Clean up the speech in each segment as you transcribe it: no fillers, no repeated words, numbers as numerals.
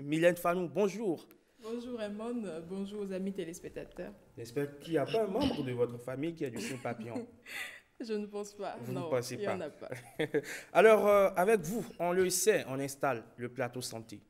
Mylène Fanou, bonjour. Bonjour Raymond, bonjour aux amis téléspectateurs. J'espère qu'il n'y a pas un membre de votre famille qui a du signe papillon. Je ne pense pas, Vous ne non, pensez il n'y en pas. a pas. Alors, avec vous, on le sait, on installe le plateau santé.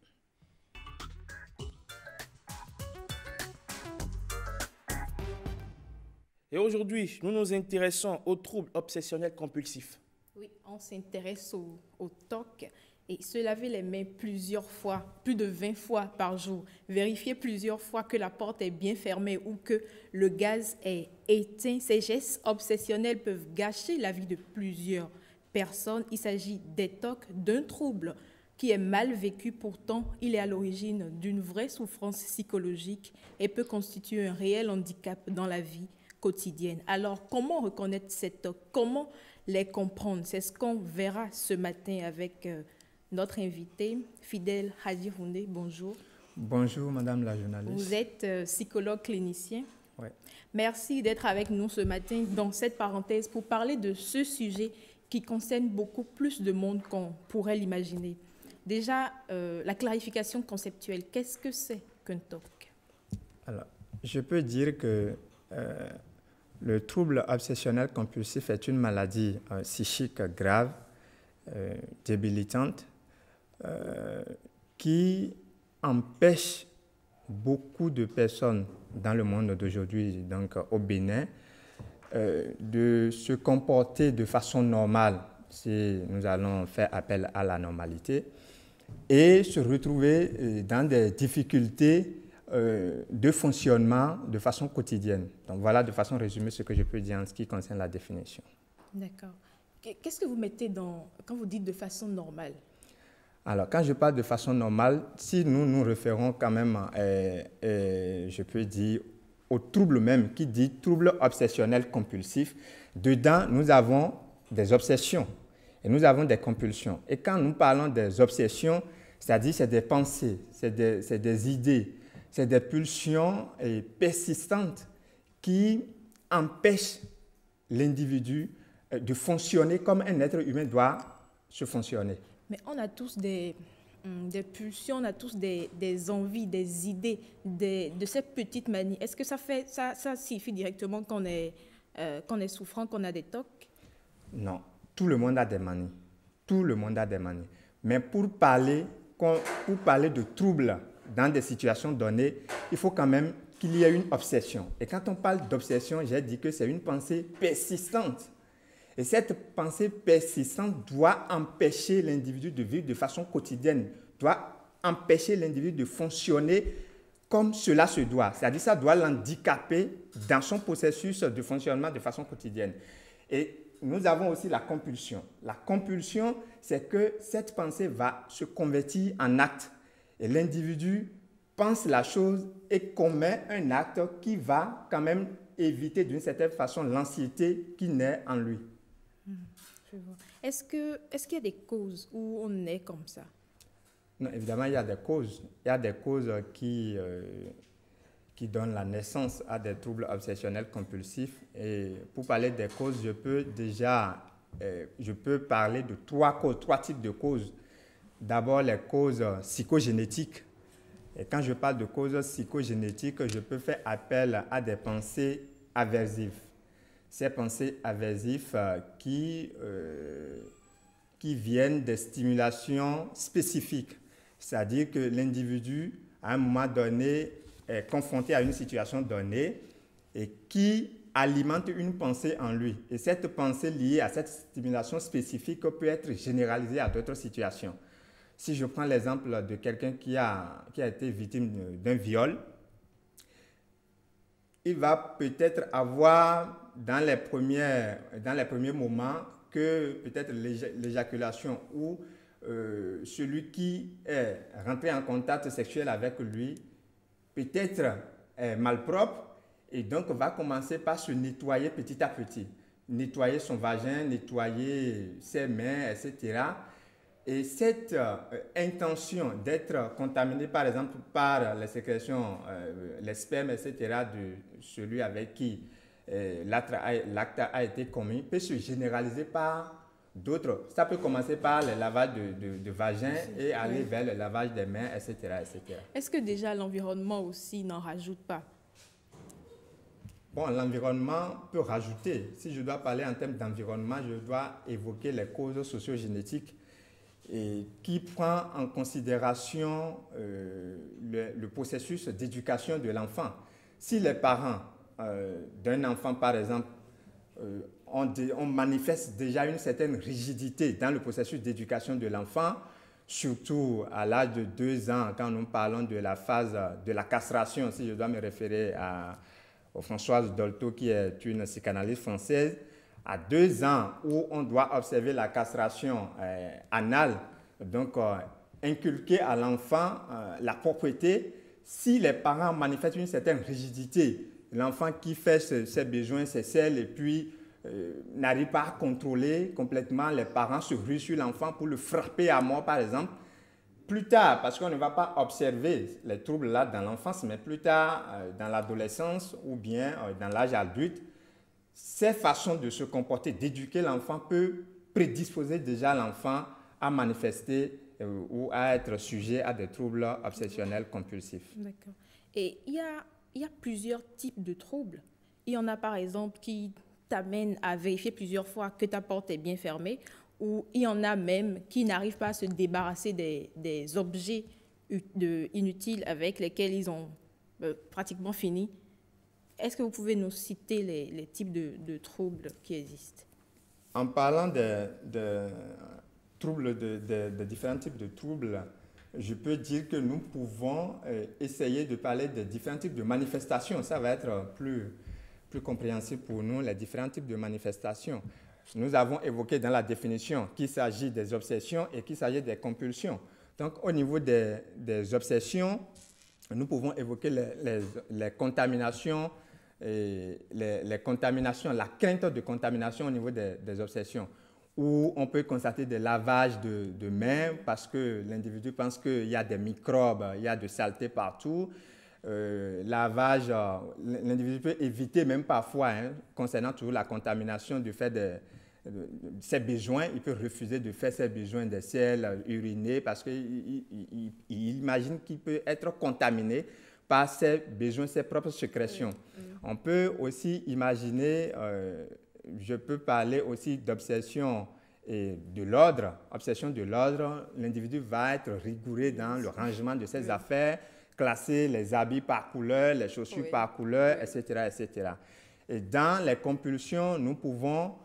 Et aujourd'hui, nous nous intéressons aux troubles obsessionnels compulsifs. Oui, on s'intéresse au TOC et se laver les mains plusieurs fois, plus de 20 fois par jour. Vérifier plusieurs fois que la porte est bien fermée ou que le gaz est éteint. Ces gestes obsessionnels peuvent gâcher la vie de plusieurs personnes. Il s'agit des TOC, d'un trouble qui est mal vécu, pourtant il est à l'origine d'une vraie souffrance psychologique et peut constituer un réel handicap dans la vie quotidienne. Alors, comment reconnaître ces TOC? Comment les comprendre? C'est ce qu'on verra ce matin avec notre invité, Fidèle Hadjiroundé. Bonjour. Bonjour, madame la Vous journaliste. êtes psychologue clinicien. Ouais. Merci d'être avec nous ce matin dans cette parenthèse pour parler de ce sujet qui concerne beaucoup plus de monde qu'on pourrait l'imaginer. Déjà, la clarification conceptuelle, qu'est-ce que c'est qu'un TOC? Alors, je peux dire que le trouble obsessionnel compulsif est une maladie psychique grave, débilitante, qui empêche beaucoup de personnes dans le monde d'aujourd'hui, donc au Bénin, de se comporter de façon normale, si nous allons faire appel à la normalité, et se retrouver dans des difficultés de fonctionnement de façon quotidienne. Donc voilà de façon résumée ce que je peux dire en ce qui concerne la définition. D'accord. Qu'est-ce que vous mettez quand vous dites de façon normale? Alors quand je parle de façon normale, si nous nous référons quand même, je peux dire, au trouble même, qui dit trouble obsessionnel compulsif, dedans nous avons des obsessions et nous avons des compulsions. Et quand nous parlons des obsessions, c'est-à-dire c'est des pensées, c'est des idées, c'est des pulsions persistantes qui empêchent l'individu de fonctionner comme un être humain doit se fonctionner. Mais on a tous des pulsions, on a tous des envies, des idées, de ces petites manies. Est-ce que ça signifie directement qu'on est souffrant, qu'on a des TOC? Non, tout le monde a des manies. Tout le monde a des manies. Mais pour parler de troubles dans des situations données, il faut quand même qu'il y ait une obsession. Et quand on parle d'obsession, j'ai dit que c'est une pensée persistante. Et cette pensée persistante doit empêcher l'individu de vivre de façon quotidienne, doit empêcher l'individu de fonctionner comme cela se doit. C'est-à-dire que ça doit l'handicaper dans son processus de fonctionnement de façon quotidienne. Et nous avons aussi la compulsion. La compulsion, c'est que cette pensée va se convertir en acte. Et l'individu pense la chose et commet un acte qui va quand même éviter d'une certaine façon l'anxiété qui naît en lui. Je vois. Est-ce qu'il y a des causes où on est comme ça? Non, évidemment, il y a des causes. Il y a des causes qui donnent la naissance à des troubles obsessionnels compulsifs. Et pour parler des causes, je peux parler de trois types de causes. D'abord, les causes psychogénétiques. Et quand je parle de causes psychogénétiques, je peux faire appel à des pensées aversives. Ces pensées aversives qui viennent des stimulations spécifiques. C'est-à-dire que l'individu, à un moment donné, est confronté à une situation donnée et qui alimente une pensée en lui. Et cette pensée liée à cette stimulation spécifique peut être généralisée à d'autres situations. Si je prends l'exemple de quelqu'un qui a été victime d'un viol, il va peut-être avoir dans les premiers moments que peut-être l'éjaculation ou celui qui est rentré en contact sexuel avec lui peut-être est malpropre et donc va commencer par se nettoyer petit à petit. Nettoyer son vagin, nettoyer ses mains, etc. Et cette intention d'être contaminé, par exemple, par les sécrétions, les spermes, etc., de celui avec qui l'acte a été commis, peut se généraliser par D'autres, ça peut commencer par le lavage de vagin et aller vers le lavage des mains, etc., etc. Est-ce que déjà l'environnement aussi n'en rajoute pas? Bon, l'environnement peut rajouter. Si je dois parler en termes d'environnement, je dois évoquer les causes socio-génétiques et qui prend en considération le processus d'éducation de l'enfant. Si les parents d'un enfant, par exemple, on manifeste déjà une certaine rigidité dans le processus d'éducation de l'enfant, surtout à l'âge de 2 ans, quand nous parlons de la phase de la castration, si je dois me référer à Françoise Dolto, qui est une psychanalyste française, à 2 ans où on doit observer la castration anale, donc inculquer à l'enfant la propreté. Si les parents manifestent une certaine rigidité, l'enfant qui fait ses besoins, ses selles, et puis n'arrive pas à contrôler complètement, les parents se ruent sur l'enfant pour le frapper à mort, par exemple. Plus tard, parce qu'on ne va pas observer les troubles là dans l'enfance, mais plus tard, dans l'adolescence ou bien dans l'âge adulte, ces façons de se comporter, d'éduquer l'enfant peut prédisposer déjà l'enfant à manifester ou à être sujet à des troubles obsessionnels compulsifs. D'accord. Et il y a plusieurs types de troubles. Il y en a par exemple qui t'amènent à vérifier plusieurs fois que ta porte est bien fermée, ou il y en a même qui n'arrivent pas à se débarrasser des objets inutiles avec lesquels ils ont pratiquement fini. Est-ce que vous pouvez nous citer les types de troubles qui existent? En parlant de troubles, de différents types de troubles, je peux dire que nous pouvons essayer de parler de différents types de manifestations. Ça va être plus compréhensible pour nous, les différents types de manifestations. Nous avons évoqué dans la définition qu'il s'agit des obsessions et qu'il s'agit des compulsions. Donc, au niveau des obsessions, nous pouvons évoquer les contaminations, les contaminations, la crainte de contamination au niveau des obsessions, où on peut constater des lavages de mains parce que l'individu pense qu'il y a des microbes, il y a de saleté partout. Lavage, l'individu peut éviter même parfois, concernant toujours la contamination du fait de ses besoins, il peut refuser de faire ses besoins des selles, uriner, parce qu'il imagine qu'il peut être contaminé par ses besoins, ses propres sécrétions. On peut aussi imaginer, je peux parler aussi d'obsession et de l'ordre. Obsession de l'ordre, l'individu va être rigoureux dans le rangement de ses affaires, classer les habits par couleur, les chaussures par couleur, etc., etc. Et dans les compulsions, nous pouvons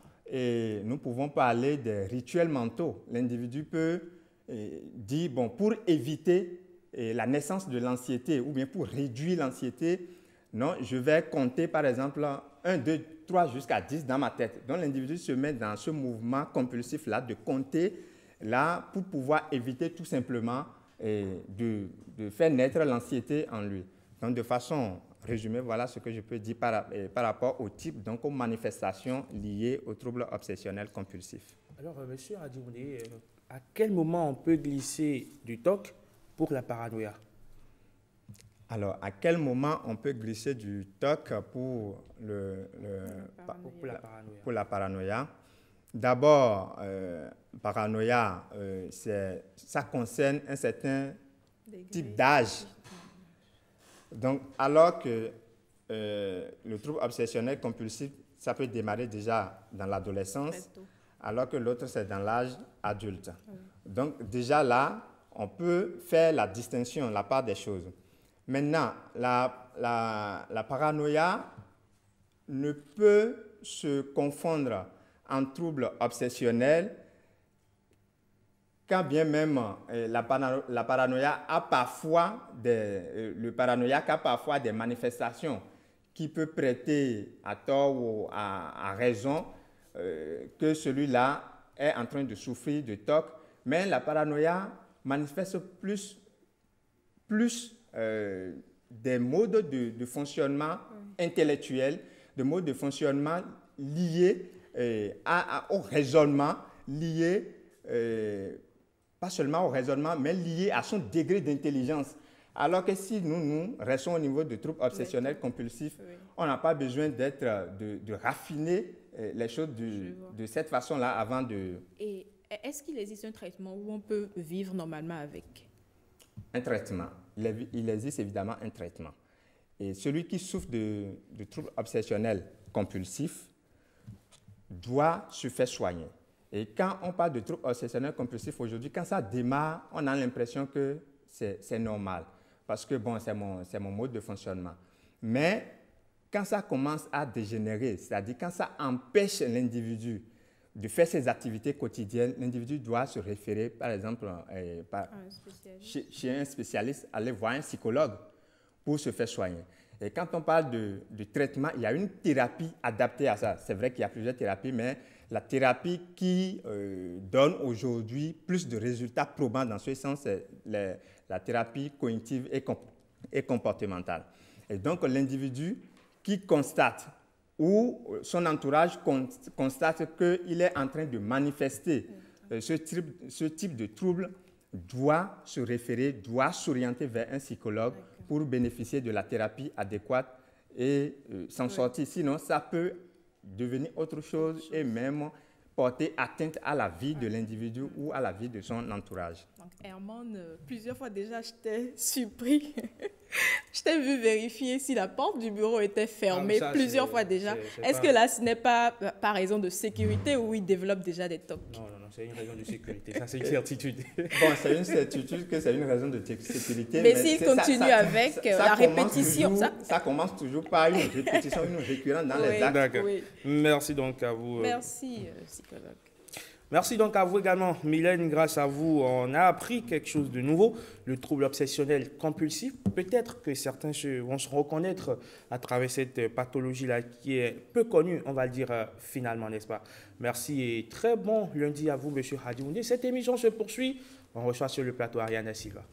parler des rituels mentaux. L'individu peut dire, bon, pour éviter la naissance de l'anxiété ou bien pour réduire l'anxiété, non, je vais compter par exemple 1, 2, 3 jusqu'à 10 dans ma tête. Donc l'individu se met dans ce mouvement compulsif-là de compter là pour pouvoir éviter tout simplement de faire naître l'anxiété en lui. Donc de façon résumée, voilà ce que je peux dire par rapport au type, donc aux manifestations liées aux troubles obsessionnels compulsifs. Alors, monsieur Adioune, à quel moment on peut glisser du TOC pour la paranoïa? Alors, à quel moment on peut glisser du TOC pour la paranoïa? D'abord, paranoïa, ça concerne un certain type d'âge. Donc, alors que le trouble obsessionnel compulsif, ça peut démarrer déjà dans l'adolescence, alors que l'autre, c'est dans l'âge adulte. Donc, déjà là, on peut faire la distinction, la part des choses. Maintenant, la paranoïa ne peut se confondre en trouble obsessionnel quand bien même la paranoïa a parfois le paranoïaque a parfois des manifestations qui peuvent prêter à tort ou à raison que celui-là est en train de souffrir de TOC, mais la paranoïa manifeste plus des modes de fonctionnement intellectuel, des modes de fonctionnement liés au raisonnement, liés pas seulement au raisonnement, mais liés à son degré d'intelligence. Alors que si nous restons au niveau de troubles obsessionnels compulsifs, on n'a pas besoin de raffiner les choses de cette façon-là avant de... Et est-ce qu'il existe un traitement où on peut vivre normalement avec? Un traitement. Il existe évidemment un traitement. Et celui qui souffre de troubles obsessionnels compulsifs doit se faire soigner. Et quand on parle de troubles obsessionnels compulsifs aujourd'hui, quand ça démarre, on a l'impression que c'est normal. Parce que bon, c'est mon mode de fonctionnement. Mais quand ça commence à dégénérer, c'est-à-dire quand ça empêche l'individu de faire ses activités quotidiennes, l'individu doit se référer, par exemple, chez un spécialiste, aller voir un psychologue pour se faire soigner. Et quand on parle de traitement, il y a une thérapie adaptée à ça. C'est vrai qu'il y a plusieurs thérapies, mais la thérapie qui donne aujourd'hui plus de résultats probants dans ce sens, c'est la thérapie cognitive et comportementale. Et donc, l'individu qui constate ou son entourage constate qu'il est en train de manifester ce type de trouble, doit se référer, doit s'orienter vers un psychologue pour bénéficier de la thérapie adéquate et s'en sortir. Sinon, ça peut devenir autre chose et même porter atteinte à la vie de l'individu ou à la vie de son entourage. Donc, Herman, plusieurs fois déjà, je t'ai surpris. Je t'ai vu vérifier si la porte du bureau était fermée plusieurs fois déjà. Est-ce que là, ce n'est pas par raison de sécurité ou il développe déjà des tocs? Non, c'est une raison de sécurité. Ça, c'est une certitude. Bon, c'est une certitude que c'est une raison de sécurité. Mais s'il continue avec la répétition... Ça commence toujours par une répétition, une récurrence dans les actes. D'accord. Oui. Merci donc à vous. Merci, psychologue. Merci donc à vous également, Mylène. Grâce à vous, on a appris quelque chose de nouveau, le trouble obsessionnel compulsif. Peut-être que certains vont se reconnaître à travers cette pathologie-là qui est peu connue, on va le dire finalement, n'est-ce pas? Merci et très bon lundi à vous, M. Hadioundé. Cette émission se poursuit. On reçoit sur le plateau Ariana Silva.